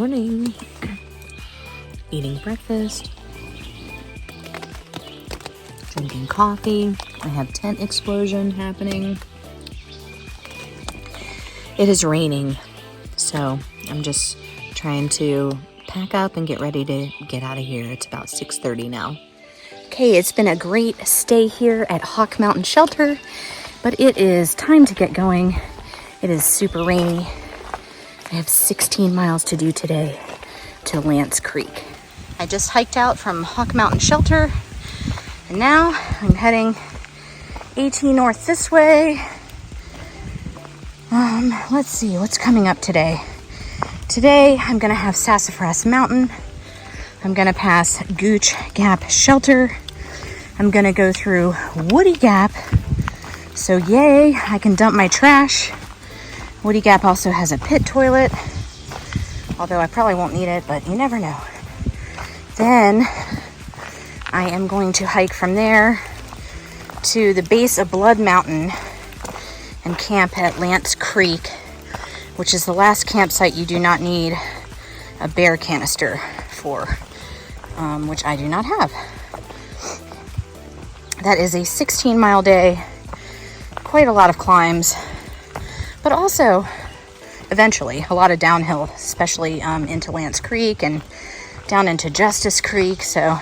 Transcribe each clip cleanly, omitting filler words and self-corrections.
morning. Eating breakfast. Drinking coffee. I have tent explosion happening. It is raining, so I'm just trying to pack up and get ready to get out of here. It's about 6:30 now. Okay, it's been a great stay here at Hawk Mountain Shelter, but it is time to get going. It is super rainy. I have 16 miles to do today to Lance Creek. I just hiked out from Hawk Mountain Shelter, and now I'm heading AT North this way. Let's see what's coming up today. Today I'm gonna have Sassafras Mountain. I'm gonna pass Gooch Gap Shelter. I'm gonna go through Woody Gap. So yay, I can dump my trash. Woody Gap also has a pit toilet, although I probably won't need it, but you never know. Then I am going to hike from there to the base of Blood Mountain and camp at Lance Creek, which is the last campsite you do not need a bear canister for, which I do not have. That is a 16-mile day, quite a lot of climbs, but also eventually a lot of downhill, especially into Lance Creek and down into Justice Creek. So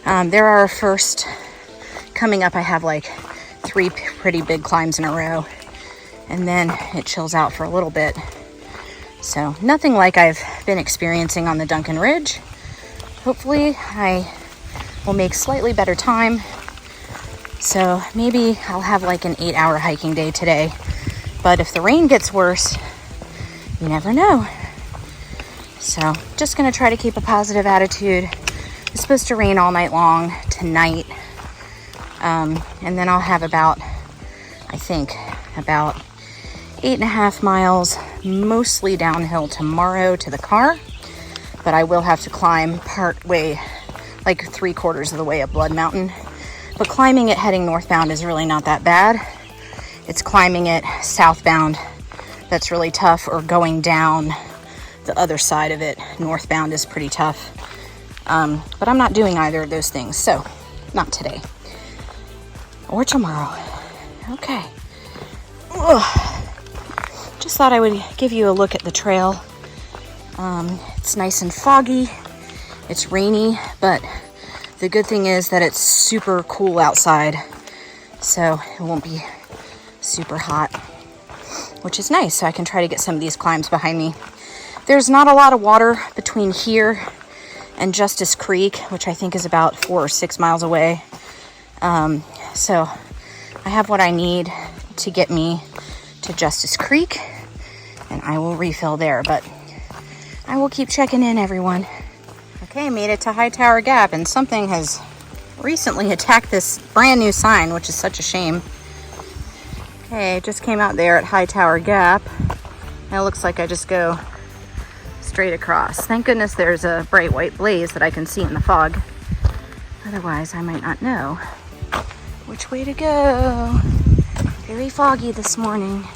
there are first coming up. I have like 3 pretty big climbs in a row, and then it chills out for a little bit. So nothing like I've been experiencing on the Duncan Ridge. Hopefully I will make slightly better time. So maybe I'll have like an 8-hour hiking day today. But if the rain gets worse, you never know. So just gonna try to keep a positive attitude. It's supposed to rain all night long tonight. And then I'll have about 8.5 miles, mostly downhill tomorrow to the car. But I will have to climb part way, like 3/4 of the way up Blood Mountain. But climbing it heading northbound is really not that bad. It's climbing it southbound that's really tough, or going down the other side of it northbound is pretty tough. But I'm not doing either of those things, so not today or tomorrow. Okay. Ugh. Just thought I would give you a look at the trail. It's nice and foggy. It's rainy, but the good thing is that it's super cool outside, so it won't be super hot, which is nice. So I can try to get some of these climbs behind me. There's not a lot of water between here and Justice Creek, which I think is about 4 or 6 miles away. So I have what I need to get me to Justice Creek, and I will refill there, but I will keep checking in, everyone. Okay, made it to Hightower Gap, and something has recently attacked this brand new sign, which is such a shame. Okay, just came out there at Hightower Gap. And it looks like I just go straight across. Thank goodness there's a bright white blaze that I can see in the fog. Otherwise, I might not know which way to go. Very foggy this morning.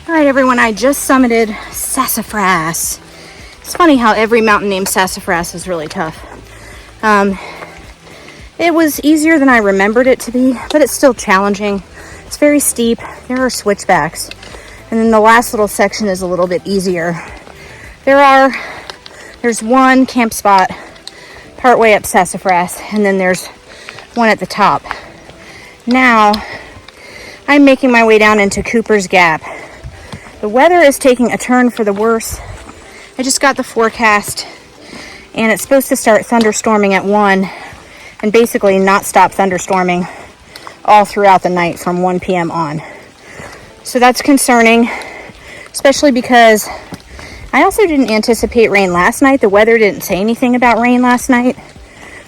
All right, everyone, I just summited Sassafras. It's funny how every mountain named Sassafras is really tough. It was easier than I remembered it to be, but it's still challenging. It's very steep. There are switchbacks. And then the last little section is a little bit easier. There's one camp spot partway up Sassafras, and then there's one at the top. Now, I'm making my way down into Cooper's Gap. The weather is taking a turn for the worse. I just got the forecast, and it's supposed to start thunderstorming at 1 and basically not stop thunderstorming all throughout the night from 1 p.m. on. So that's concerning, especially because I also didn't anticipate rain last night. The weather didn't say anything about rain last night.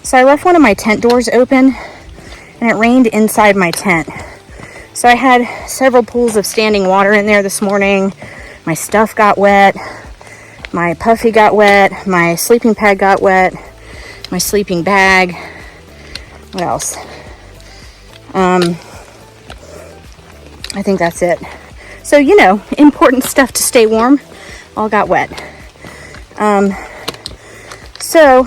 So I left one of my tent doors open, and it rained inside my tent. So I had several pools of standing water in there this morning. My stuff got wet. My puffy got wet. My sleeping pad got wet. My sleeping bag. What else? I think that's it. So, important stuff to stay warm all got wet. So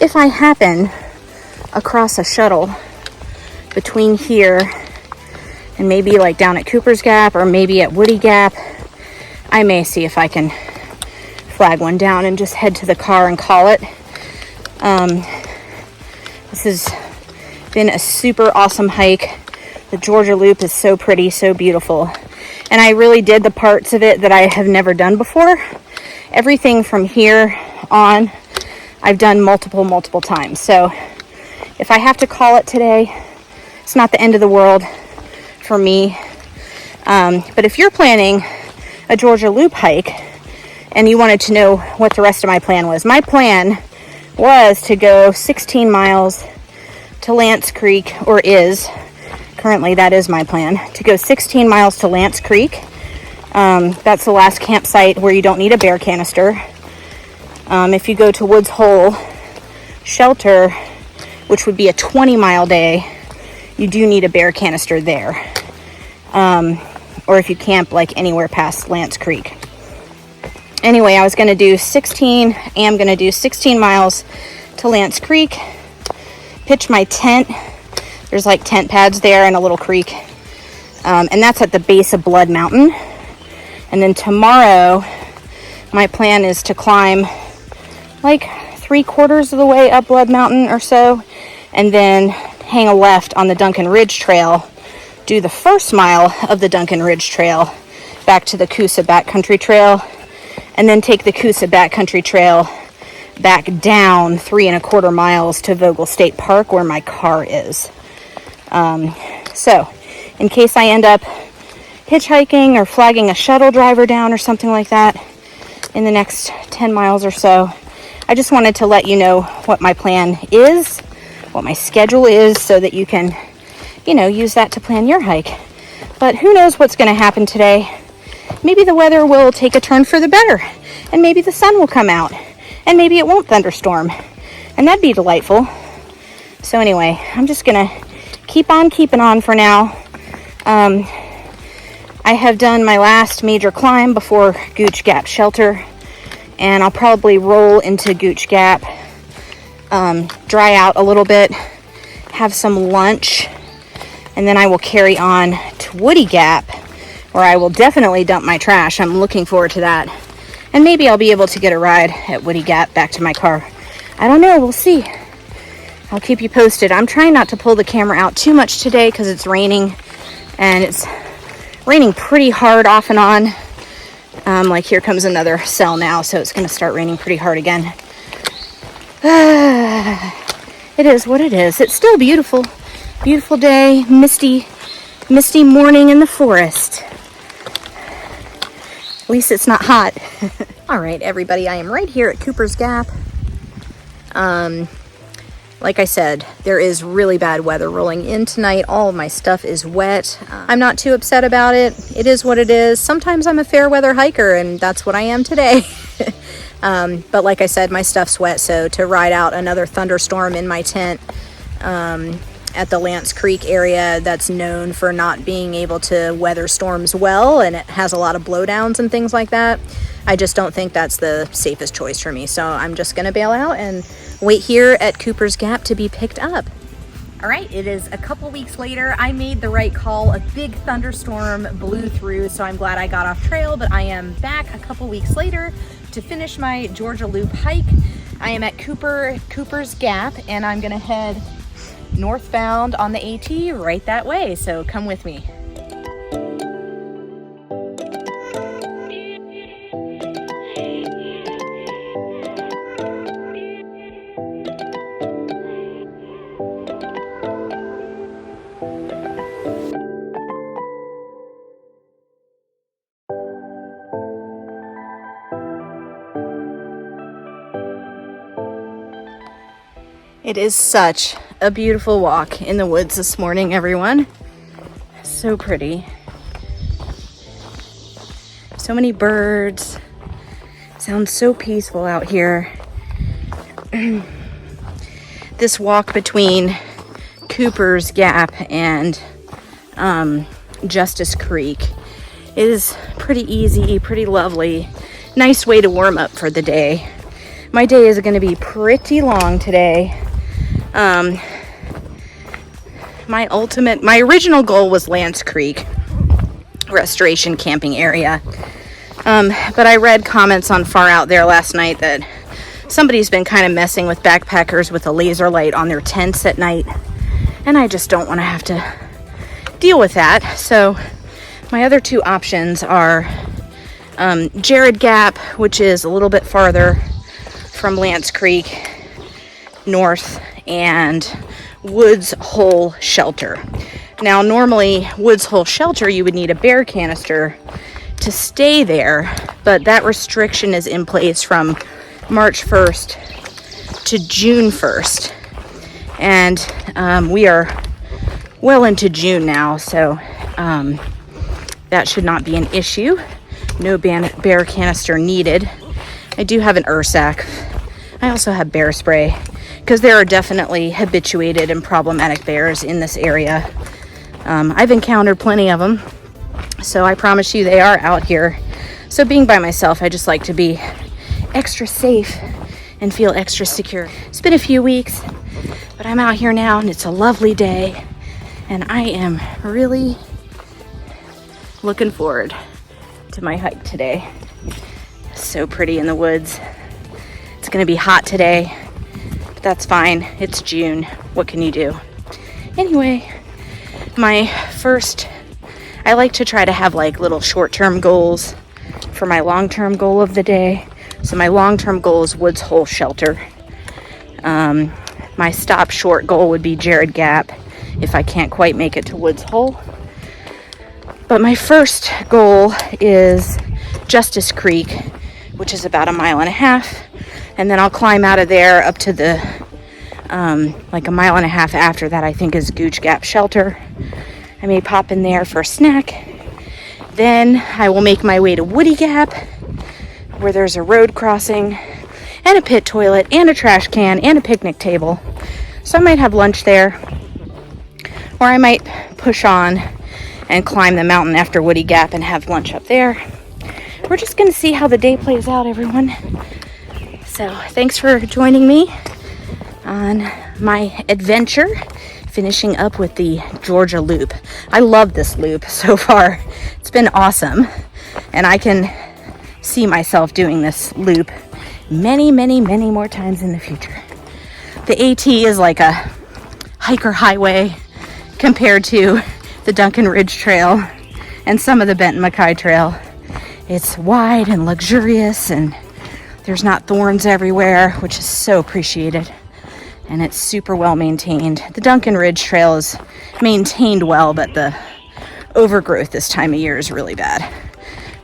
if I happen across a shuttle between here and maybe like down at Cooper's Gap or maybe at Woody Gap, I may see if I can flag one down and just head to the car and call it. This has been a super awesome hike. The Georgia Loop is so pretty, so beautiful. And I really did the parts of it that I have never done before. Everything from here on, I've done multiple times. So if I have to call it today, it's not the end of the world for me. But if you're planning a Georgia Loop hike and you wanted to know what the rest of my plan was was to go 16 miles to Lance Creek, or is currently, that is my plan, to go 16 miles to Lance Creek. That's the last campsite where you don't need a bear canister. If you go to Woods Hole Shelter, which would be a 20-mile day, you do need a bear canister there. Or if you camp like anywhere past Lance Creek. Anyway, I am going to do 16 miles to Lance Creek, pitch my tent. There's like tent pads there and a little creek. And that's at the base of Blood Mountain. And then tomorrow, my plan is to climb like 3/4 of the way up Blood Mountain or so, and then hang a left on the Duncan Ridge Trail, do the first mile of the Duncan Ridge Trail back to the Coosa Backcountry Trail, and then take the Coosa Backcountry Trail back down 3¼ miles to Vogel State Park where my car is. So in case I end up hitchhiking or flagging a shuttle driver down or something like that in the next 10 miles or so, I just wanted to let you know what my plan is, what my schedule is, so that you can, use that to plan your hike. But who knows what's going to happen today? Maybe the weather will take a turn for the better, and maybe the sun will come out, and maybe it won't thunderstorm, and that'd be delightful. So anyway, I'm just going to keep on keeping on for now. I have done my last major climb before Gooch Gap Shelter, and I'll probably roll into Gooch Gap, dry out a little bit, have some lunch, and then I will carry on to Woody Gap, where I will definitely dump my trash. I'm looking forward to that. And maybe I'll be able to get a ride at Woody Gap back to my car. I don't know, we'll see. I'll keep you posted. I'm trying not to pull the camera out too much today because it's raining, and it's raining pretty hard off and on. Like here comes another cell now, so it's going to start raining pretty hard again. It is what it is. It's still beautiful. Beautiful day, misty morning in the forest. At least it's not hot. All right, everybody, I am right here at Cooper's Gap. Like I said, there is really bad weather rolling in tonight. All of my stuff is wet. I'm not too upset about it. It is what it is. Sometimes I'm a fair weather hiker, and that's what I am today. But like I said, my stuff's wet, so to ride out another thunderstorm in my tent at the Lance Creek area that's known for not being able to weather storms well, and it has a lot of blowdowns and things like that, I just don't think that's the safest choice for me. So I'm just going to bail out and wait here at Cooper's Gap to be picked up. All right, it is a couple weeks later. I made the right call. A big thunderstorm blew through, so I'm glad I got off trail, but I am back a couple weeks later to finish my Georgia Loop hike. I am at Cooper's Gap, and I'm gonna head northbound on the AT right that way, so come with me. It is such a beautiful walk in the woods this morning, everyone. So pretty. So many birds. Sounds so peaceful out here. This walk between Cooper's Gap and Justice Creek is pretty easy, pretty lovely. nice way to warm up for the day. My day is going to be pretty long today. My original goal was Lance Creek Restoration Camping Area. But I read comments on Far Out There last night that somebody's been kind of messing with backpackers with a laser light on their tents at night. And I just don't want to have to deal with that. So my other two options are Jared Gap, which is a little bit farther from Lance Creek north, and Woods Hole Shelter. Now, normally Woods Hole Shelter, you would need a bear canister to stay there, but that restriction is in place from March 1st to June 1st. And we are well into June now, so that should not be an issue. No bear canister needed. I do have an Ursac. I also have bear spray because there are definitely habituated and problematic bears in this area. I've encountered plenty of them, so I promise you they are out here. So being by myself, I just like to be extra safe and feel extra secure. It's been a few weeks, but I'm out here now and it's a lovely day, and I am really looking forward to my hike today. So pretty in the woods. It's gonna be hot today, but that's fine. It's June. What can you do? Anyway, I like to try to have like little short-term goals for my long-term goal of the day. So my long-term goal is Woods Hole Shelter. My stop short goal would be Jared Gap if I can't quite make it to Woods Hole. But my first goal is Justice Creek, which is about 1.5 miles. And then I'll climb out of there up to the, like 1.5 miles after that, I think, is Gooch Gap Shelter. I may pop in there for a snack. Then I will make my way to Woody Gap, where there's a road crossing and a pit toilet and a trash can and a picnic table. So I might have lunch there, or I might push on and climb the mountain after Woody Gap and have lunch up there. We're just gonna see how the day plays out, everyone. So thanks for joining me on my adventure, finishing up with the Georgia Loop. I love this loop so far. It's been awesome, and I can see myself doing this loop many, many, many more times in the future. The AT is like a hiker highway compared to the Duncan Ridge Trail and some of the Benton MacKay Trail. It's wide and luxurious, and there's not thorns everywhere, which is so appreciated. And it's super well maintained. The Duncan Ridge Trail is maintained well, but the overgrowth this time of year is really bad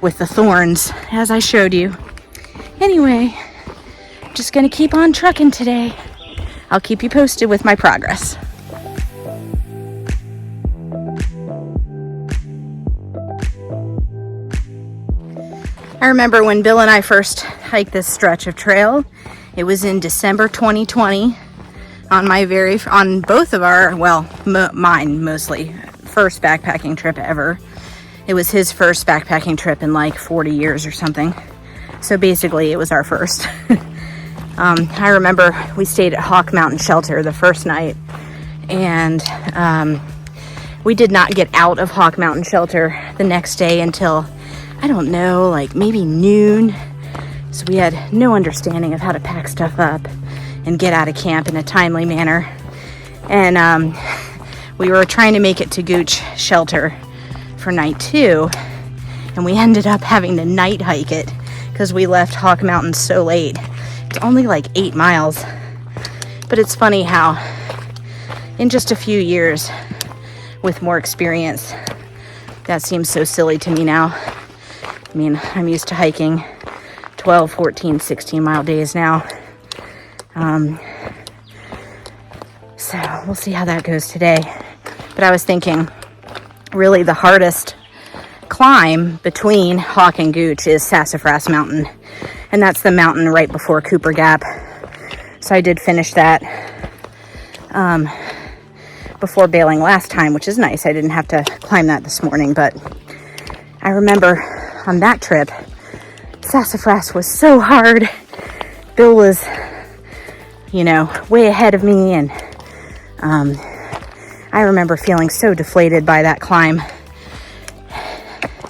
with the thorns, as I showed you. Anyway, just gonna keep on trucking today. I'll keep you posted with my progress. I remember when Bill and I first hiked this stretch of trail. It was in December 2020 on both of our, mine mostly, first backpacking trip ever. It was his first backpacking trip in like 40 years or something. So basically it was our first. I remember we stayed at Hawk Mountain Shelter the first night, and we did not get out of Hawk Mountain Shelter the next day until, I don't know, like maybe noon. So we had no understanding of how to pack stuff up and get out of camp in a timely manner. And we were trying to make it to Gooch Shelter for night 2, and we ended up having to night hike it because we left Hawk Mountain so late. It's only like 8 miles. But it's funny how in just a few years with more experience, that seems so silly to me now. I mean, I'm used to hiking 12, 14, 16 mile days now. So we'll see how that goes today. But I was thinking, really the hardest climb between Hawk and Gooch is Sassafras Mountain. And that's the mountain right before Cooper Gap. So I did finish that before bailing last time, which is nice. I didn't have to climb that this morning, but I remember on that trip, Sassafras was so hard. Bill was, way ahead of me, and I remember feeling so deflated by that climb.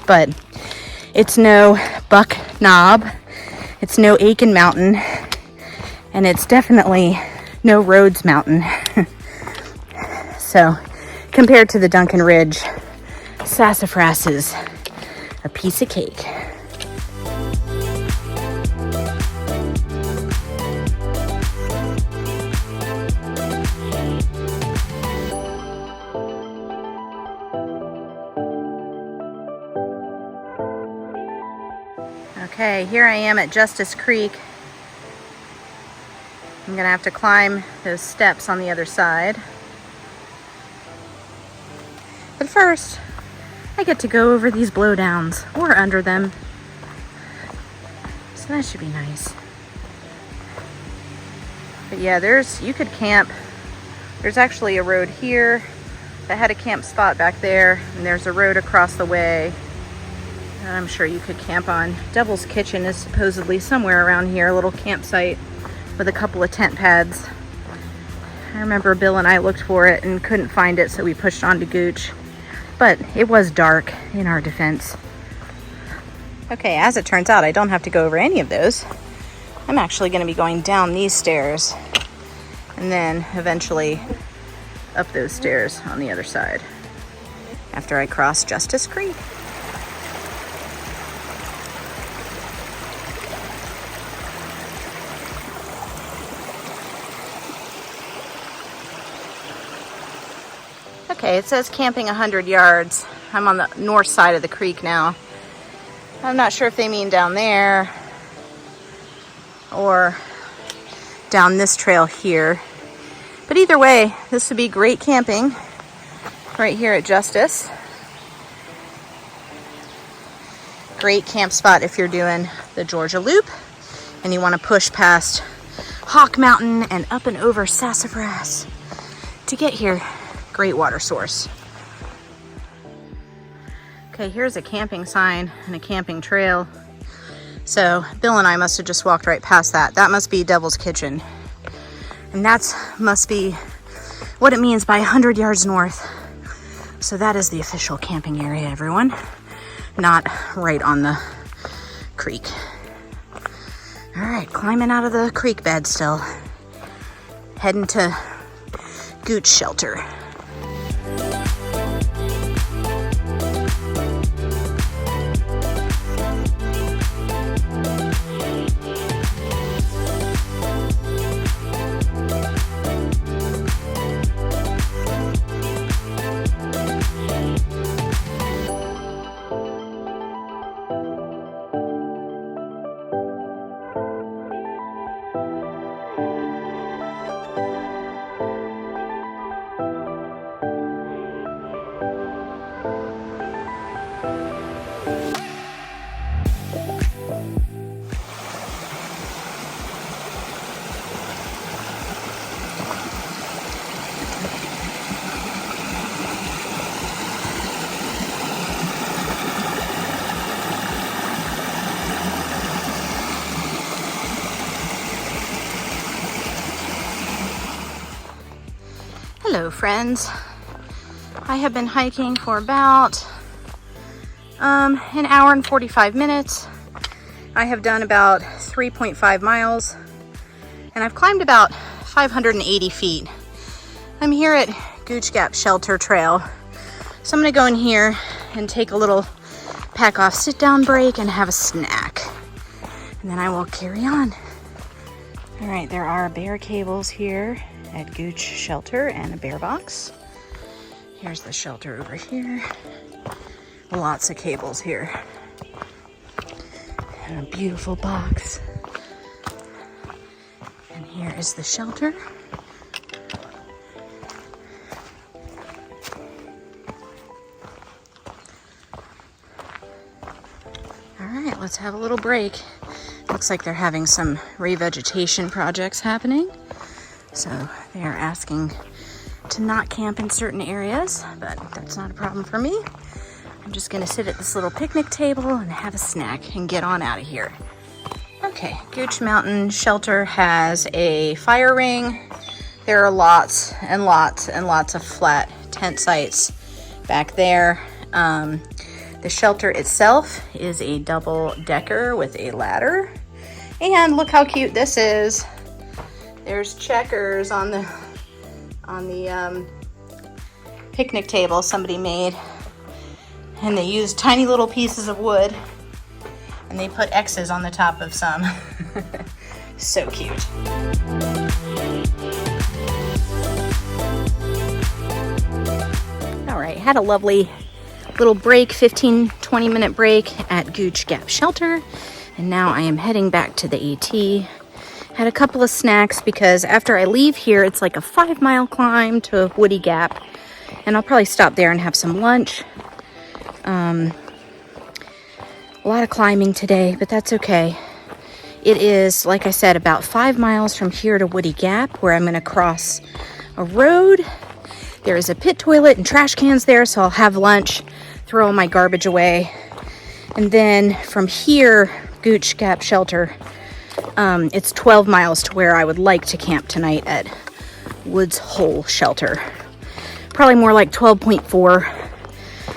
But it's no Buck Knob, it's no Aiken Mountain, and it's definitely no Rhodes Mountain. So compared to the Duncan Ridge, Sassafras is a piece of cake. Okay, here I am at Justice Creek. I'm gonna have to climb those steps on the other side. But first, I get to go over these blowdowns or under them. So that should be nice. But yeah, you could camp. There's actually a road here that had a camp spot back there, and there's a road across the way I'm sure you could camp on. Devil's Kitchen is supposedly somewhere around here, a little campsite with a couple of tent pads. I remember Bill and I looked for it and couldn't find it, so we pushed on to Gooch. But it was dark, in our defense. Okay, as it turns out, I don't have to go over any of those. I'm actually going to be going down these stairs and then eventually up those stairs on the other side after I cross Justice Creek. Okay, it says camping 100 yards. I'm on the north side of the creek now. I'm not sure if they mean down there or down this trail here. But either way, this would be great camping right here at Justice. Great camp spot if you're doing the Georgia Loop and you want to push past Hawk Mountain and up and over Sassafras to get here. Great water source. Okay, here's a camping sign and a camping trail. So Bill and I must have just walked right past that. That must be Devil's Kitchen. And that must be what it means by 100 yards north. So that is the official camping area, everyone. Not right on the creek. All right, climbing out of the creek bed still. Heading to Gooch Shelter. Hello friends, I have been hiking for about an hour and 45 minutes. I have done about 3.5 miles and I've climbed about 580 feet. I'm here at Gooch Gap Shelter Trail. So I'm gonna go in here and take a little pack off sit down break and have a snack. And then I will carry on. All right, there are bear cables here at Gooch Shelter and a bear box. Here's the shelter over here. Lots of cables here. And a beautiful box. And here is the shelter. All right, let's have a little break. Looks like they're having some revegetation projects happening. So they are asking to not camp in certain areas, but that's not a problem for me. I'm just gonna sit at this little picnic table and have a snack and get on out of here. Okay, Gooch Mountain Shelter has a fire ring. There are lots and lots and lots of flat tent sites back there. The shelter itself is a double-decker with a ladder. And look how cute this is. There's checkers on the picnic table somebody made. And they used tiny little pieces of wood and they put X's on the top of some. So cute. All right, had a lovely little break, 15-20 minute break at Gooch Gap Shelter, and now I am heading back to the AT. Had a couple of snacks because after I leave here it's like a 5-mile climb to Woody Gap, and I'll probably stop there and have some lunch. A lot of climbing today, but that's okay. It is, like I said, about 5 miles from here to Woody Gap, where I'm going to cross a road. There is a pit toilet and trash cans there, so I'll have lunch, throw all my garbage away. And then from here, Gooch Gap Shelter, it's 12 miles to where I would like to camp tonight at Woods Hole Shelter. Probably more like 12.4,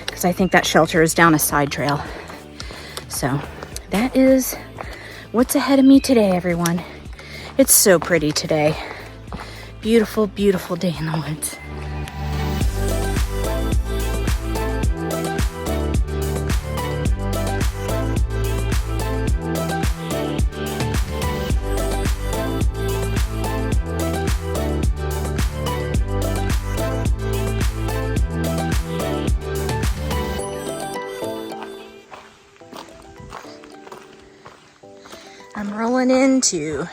because I think that shelter is down a side trail. So that is what's ahead of me today, everyone. It's so pretty today. Beautiful, beautiful day in the woods. I'm rolling into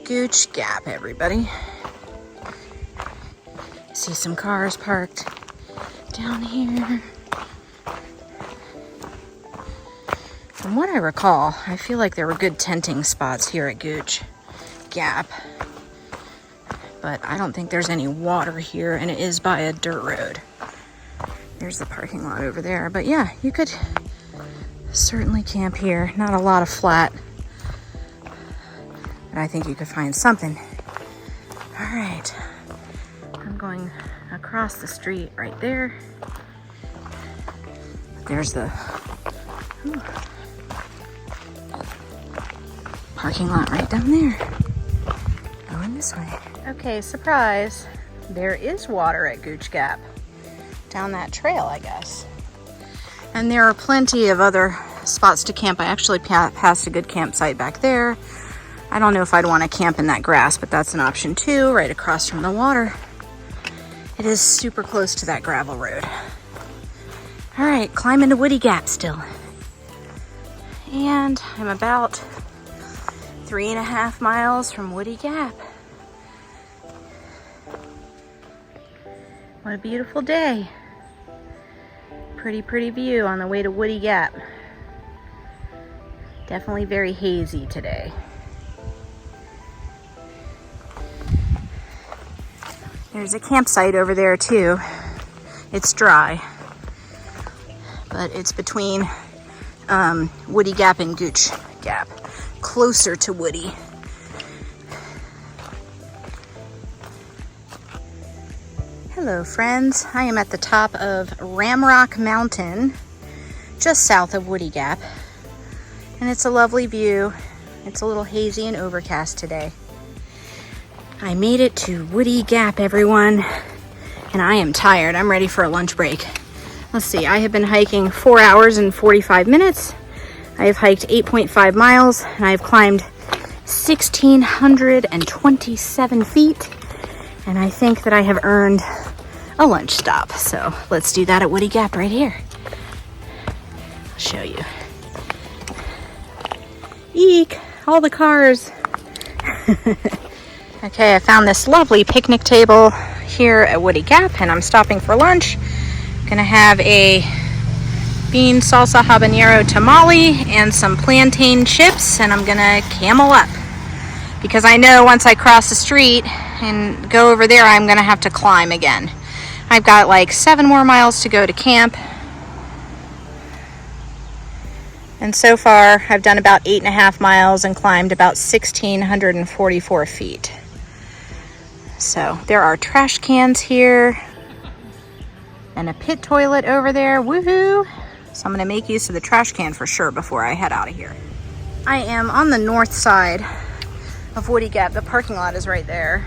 Gooch Gap, everybody. See some cars parked down here. From what I recall, I feel like there were good tenting spots here at Gooch Gap, but I don't think there's any water here, and it is by a dirt road. There's the parking lot over there, but yeah, you could certainly camp here. Not a lot of flat, but I think you could find something. All right, I'm going across the street right there. There's the parking lot right down there. Going this way. Okay, surprise. There is water at Gooch Gap. Down that trail, I guess. And there are plenty of other spots to camp. I actually passed a good campsite back there. I don't know if I'd want to camp in that grass, but that's an option too, right across from the water. It is super close to that gravel road. All right, climbing to Woody Gap still. And I'm about 3.5 miles from Woody Gap. What a beautiful day. Pretty, pretty view on the way to Woody Gap. Definitely very hazy today. There's a campsite over there too. It's dry, but it's between Woody Gap and Gooch Gap, closer to Woody. Hello friends, I am at the top of Ramrock Mountain, just south of Woody Gap, and it's a lovely view. It's a little hazy and overcast today. I made it to Woody Gap, everyone, and I am tired. I'm ready for a lunch break. Let's see, I have been hiking 4 hours and 45 minutes. I have hiked 8.5 miles, and I have climbed 1,627 feet, and I think that I have earned a lunch stop. So let's do that at Woody Gap right here. I'll show you. Eek, all the cars. Okay, I found this lovely picnic table here at Woody Gap, and I'm stopping for lunch. Gonna have a bean salsa habanero tamale and some plantain chips, and I'm gonna camel up because I know once I cross the street and go over there, I'm gonna have to climb again. I've got like 7 more miles to go to camp, And so far, I've done about 8.5 miles and climbed about 1,644 feet. So there are trash cans here and a pit toilet over there. Woohoo! So I'm gonna make use of the trash can for sure before I head out of here. I am on the north side of Woody Gap. The parking lot is right there.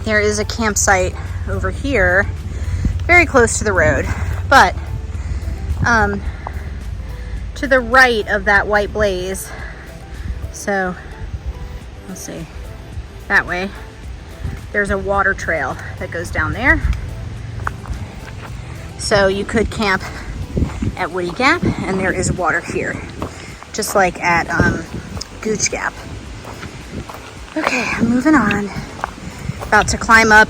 There is a campsite over here, very close to the road, but to the right of that white blaze, so let's see, that way, there's a water trail that goes down there. So you could camp at Woody Gap, and there is water here, just like at Gooch Gap. Okay, I'm moving on. About to climb up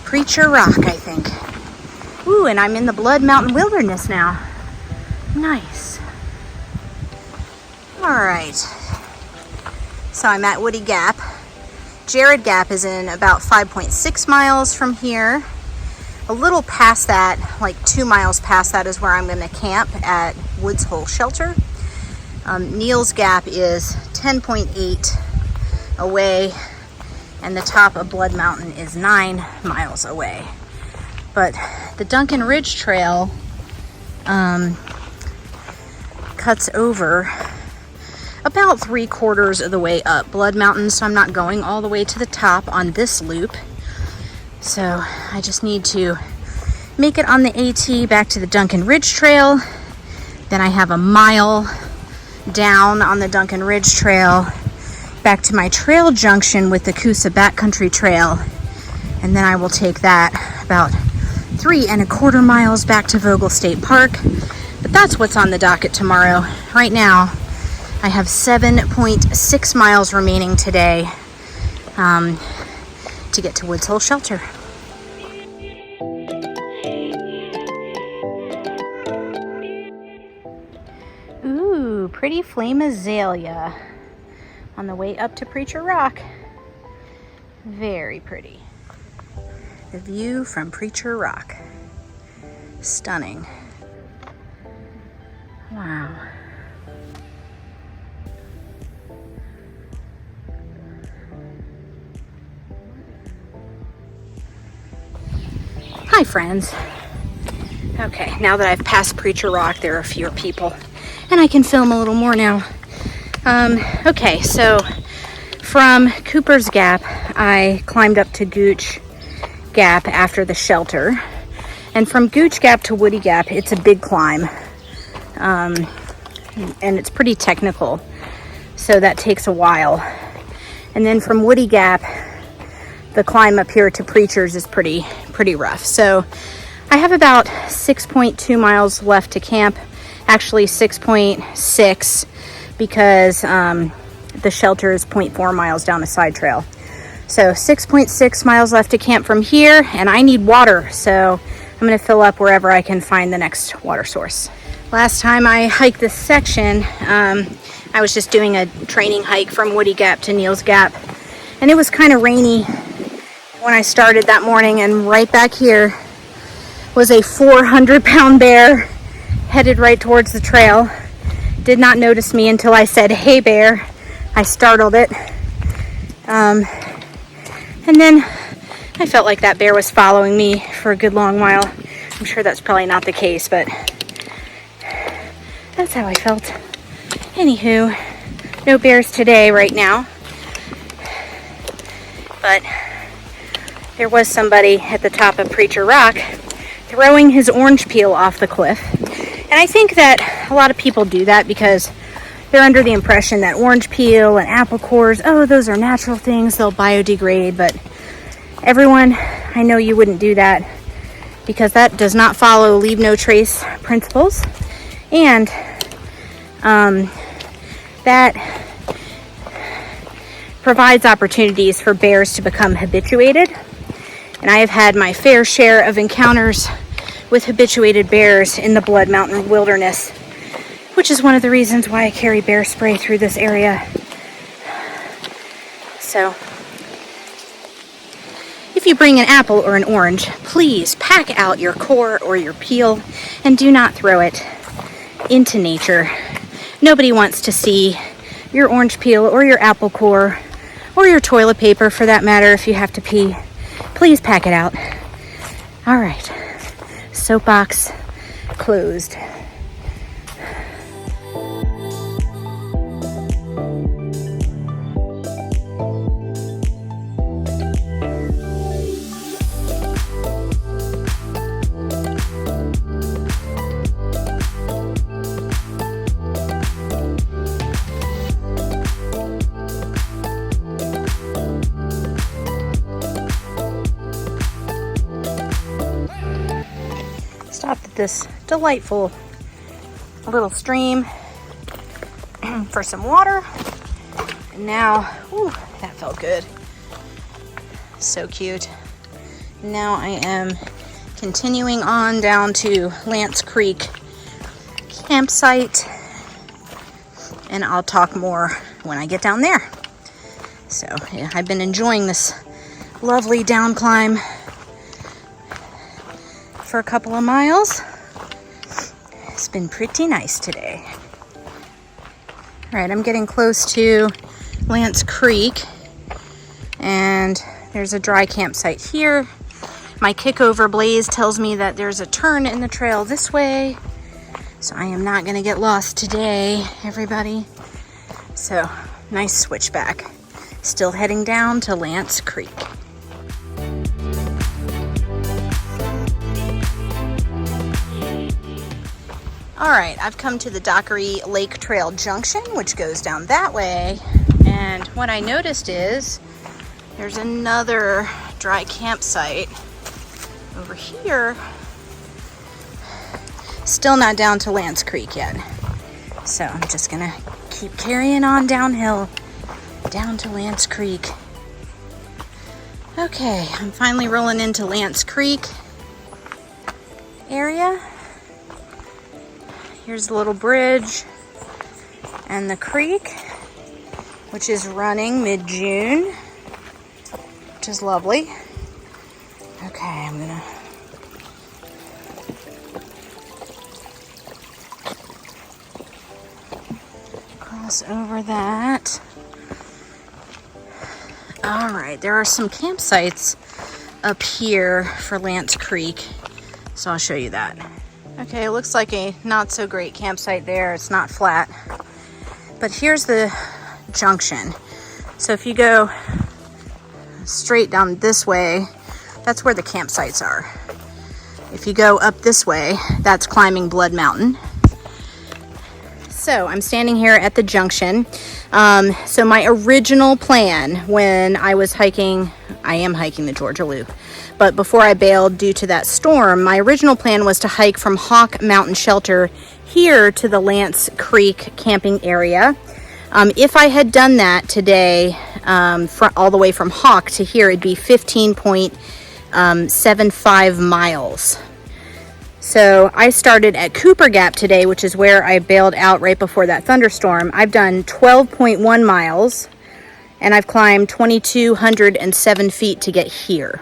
Preacher Rock, I think. Ooh, and I'm in the Blood Mountain Wilderness now. Nice. All right. So I'm at Woody Gap. Jared Gap is in about 5.6 miles from here. A little past that, like 2 miles past that, is where I'm going to camp at Woods Hole Shelter. Neal's Gap is 10.8 away, and the top of Blood Mountain is 9 miles away. But the Duncan Ridge Trail cuts over about 3/4 of the way up Blood Mountain, so I'm not going all the way to the top on this loop. So I just need to make it on the AT back to the Duncan Ridge Trail. Then I have a mile down on the Duncan Ridge Trail back to my trail junction with the Coosa Backcountry Trail, and then I will take that about 3¼ miles back to Vogel State Park. But that's what's on the docket tomorrow. Right now I have 7.6 miles remaining today to get to Woods Hole Shelter. Ooh, pretty flame azalea on the way up to Preacher Rock. Very pretty. The view from Preacher Rock. Stunning. Wow. Hi friends. Okay, now that I've passed Preacher Rock, there are fewer people and I can film a little more now. Okay, so from Cooper's Gap, I climbed up to Gooch Gap after the shelter. And from Gooch Gap to Woody Gap, it's a big climb. And it's pretty technical, so that takes a while. And then from Woody Gap, the climb up here to Preacher's is pretty rough. So I have about 6.2 miles left to camp. Actually 6.6 because the shelter is 0.4 miles down a side trail. So 6.6 miles left to camp from here, and I need water, so I'm gonna fill up wherever I can find the next water source. Last time I hiked this section, I was just doing a training hike from Woody Gap to Neal's Gap, and it was kind of rainy when I started that morning, and right back here was a 400-pound bear headed right towards the trail. Did not notice me until I said, "Hey bear." I startled it. And then I felt like that bear was following me for a good long while. I'm sure that's probably not the case, but that's how I felt. Anywho, no bears today right now. But there was somebody at the top of Preacher Rock throwing his orange peel off the cliff. And I think that a lot of people do that because they're under the impression that orange peel and apple cores, oh, those are natural things, they'll biodegrade. But everyone, I know you wouldn't do that because that does not follow leave no trace principles. And that provides opportunities for bears to become habituated. And I have had my fair share of encounters with habituated bears in the Blood Mountain Wilderness, which is one of the reasons why I carry bear spray through this area. So, if you bring an apple or an orange, please pack out your core or your peel and do not throw it. into nature. Nobody wants to see your orange peel or your apple core or your toilet paper, for that matter. If you have to pee, please pack it out. All right, soapbox closed. Stopped at this delightful little stream for some water. And now, ooh, that felt good. So cute. Now I am continuing on down to Lance Creek campsite, and I'll talk more when I get down there. So yeah, I've been enjoying this lovely down climb for a couple of miles. It's been pretty nice today. All right, I'm getting close to Lance Creek, and there's a dry campsite here. My kickover blaze tells me that there's a turn in the trail this way, so I am not gonna get lost today, everybody. So, nice switchback. Still heading down to Lance Creek. All right, I've come to the Dockery Lake Trail Junction, which goes down that way. And what I noticed is there's another dry campsite over here. Still not down to Lance Creek yet. So I'm just gonna keep carrying on downhill, down to Lance Creek. Okay, I'm finally rolling into Lance Creek area. Here's the little bridge and the creek, which is running mid-June, which is lovely. Okay, I'm gonna cross over that. All right, there are some campsites up here for Lance Creek, so I'll show you that. Okay, it looks like a not so great campsite there. It's not flat. But here's the junction. So if you go straight down this way, that's where the campsites are. If you go up this way, that's climbing Blood Mountain. So I'm standing here at the junction. So my original plan when I was hiking, I am hiking the Georgia Loop, but before I bailed due to that storm, my original plan was to hike from Hawk Mountain Shelter here to the Lance Creek camping area. If I had done that today, all the way from Hawk to here, it'd be 15.75 miles. So I started at Cooper Gap today, which is where I bailed out right before that thunderstorm. I've done 12.1 miles, and I've climbed 2,207 feet to get here.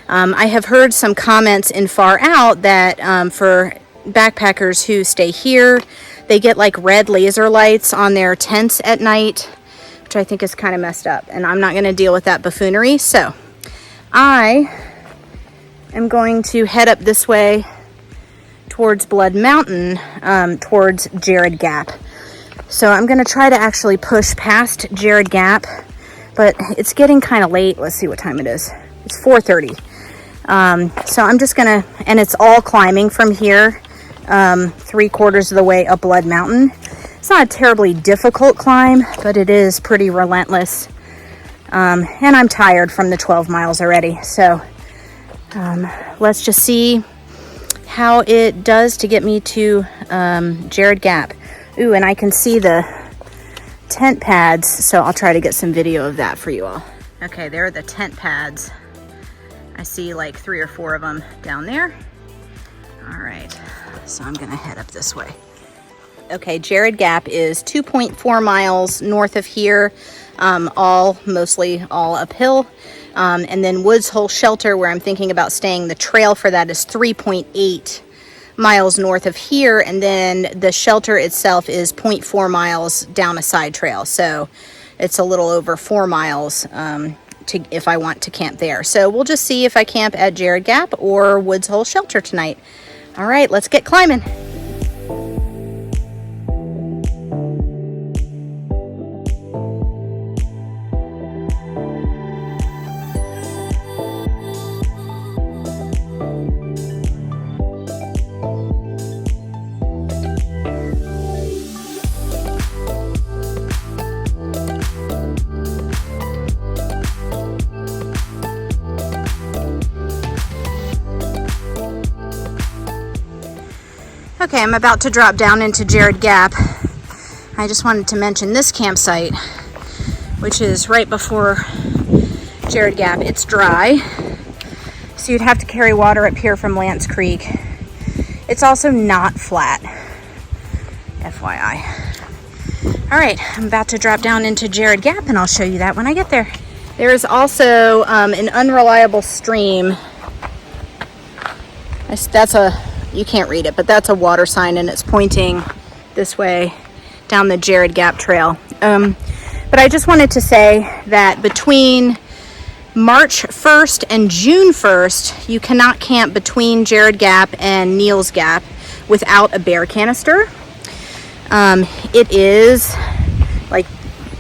I have heard some comments in Far Out that for backpackers who stay here, they get like red laser lights on their tents at night, which I think is kind of messed up, and I'm not going to deal with that buffoonery. So I am going to head up this way towards Blood Mountain, towards Jared Gap. So I'm going to try to actually push past Jared Gap, but it's getting kind of late. Let's see what time it is. It's 4:30. So I'm just going to, and it's all climbing from here, 3/4 of the way up Blood Mountain. It's not a terribly difficult climb, but it is pretty relentless. And I'm tired from the 12 miles already. So let's just see how it does to get me to Jared Gap. Ooh, and I can see the tent pads, so I'll try to get some video of that for you all. Okay, there are the tent pads. I see like 3 or 4 of them down there. All right, so I'm gonna head up this way. Okay, Jared Gap is 2.4 miles north of here, mostly all uphill. And then Woods Hole Shelter, where I'm thinking about staying, the trail for that is 3.8 miles north of here, and then the shelter itself is 0.4 miles down a side trail. So it's a little over 4 miles if I want to camp there. So we'll just see if I camp at Jared Gap or Woods Hole Shelter tonight. All right, let's get climbing. Okay, I'm about to drop down into Jared Gap. I just wanted to mention this campsite, which is right before Jared Gap. It's dry, so you'd have to carry water up here from Lance Creek. It's also not flat, FYI. All right, I'm about to drop down into Jared Gap, and I'll show you that when I get there. There is also an unreliable stream. You can't read it, but that's a water sign, and it's pointing this way down the Jared Gap Trail. But I just wanted to say that between March 1st and June 1st, you cannot camp between Jared Gap and Neal's Gap without a bear canister. It is like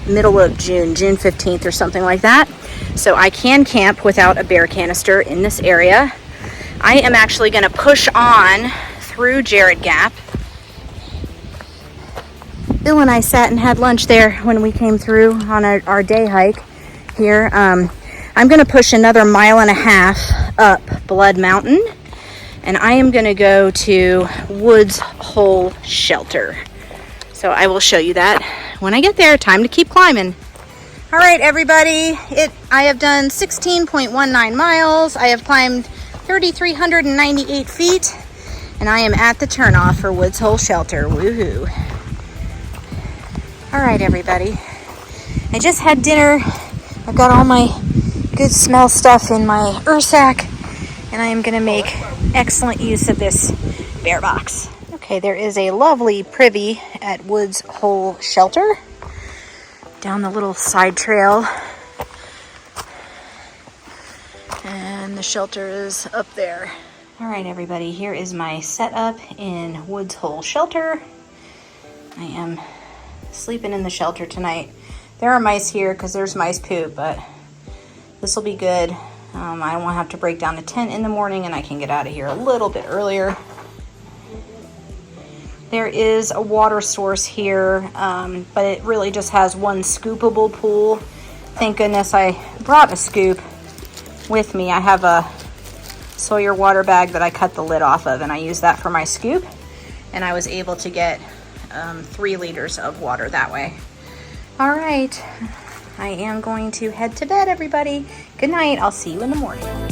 middle of June, June 15th or something like that. So I can camp without a bear canister in this area. I am actually going to push on through Jared Gap. Bill and I sat and had lunch there when we came through on our day hike here. I'm going to push another 1.5 miles up Blood Mountain, and I am going to go to Woods Hole Shelter. So I will show you that when I get there. Time to keep climbing. All right, everybody. I have done 16.19 miles. I have climbed 3,398 feet, and I am at the turnoff for Woods Hole Shelter. Woohoo. All right, everybody. I just had dinner. I've got all my good smell stuff in my sack, and I am going to make excellent use of this bear box. Okay, there is a lovely privy at Woods Hole Shelter down the little side trail. And the shelter is up there. All right, everybody, here is my setup in Woods Hole Shelter. I am sleeping in the shelter tonight. There are mice here because there's mice poop, but this will be good. I won't have to break down the tent in the morning, and I can get out of here a little bit earlier. There is a water source here, but it really just has one scoopable pool. Thank goodness I brought a scoop with me. I have a Sawyer water bag that I cut the lid off of, and I use that for my scoop, and I was able to get 3 liters of water that way. All right, I am going to head to bed, everybody. Good night. I'll see you in the morning.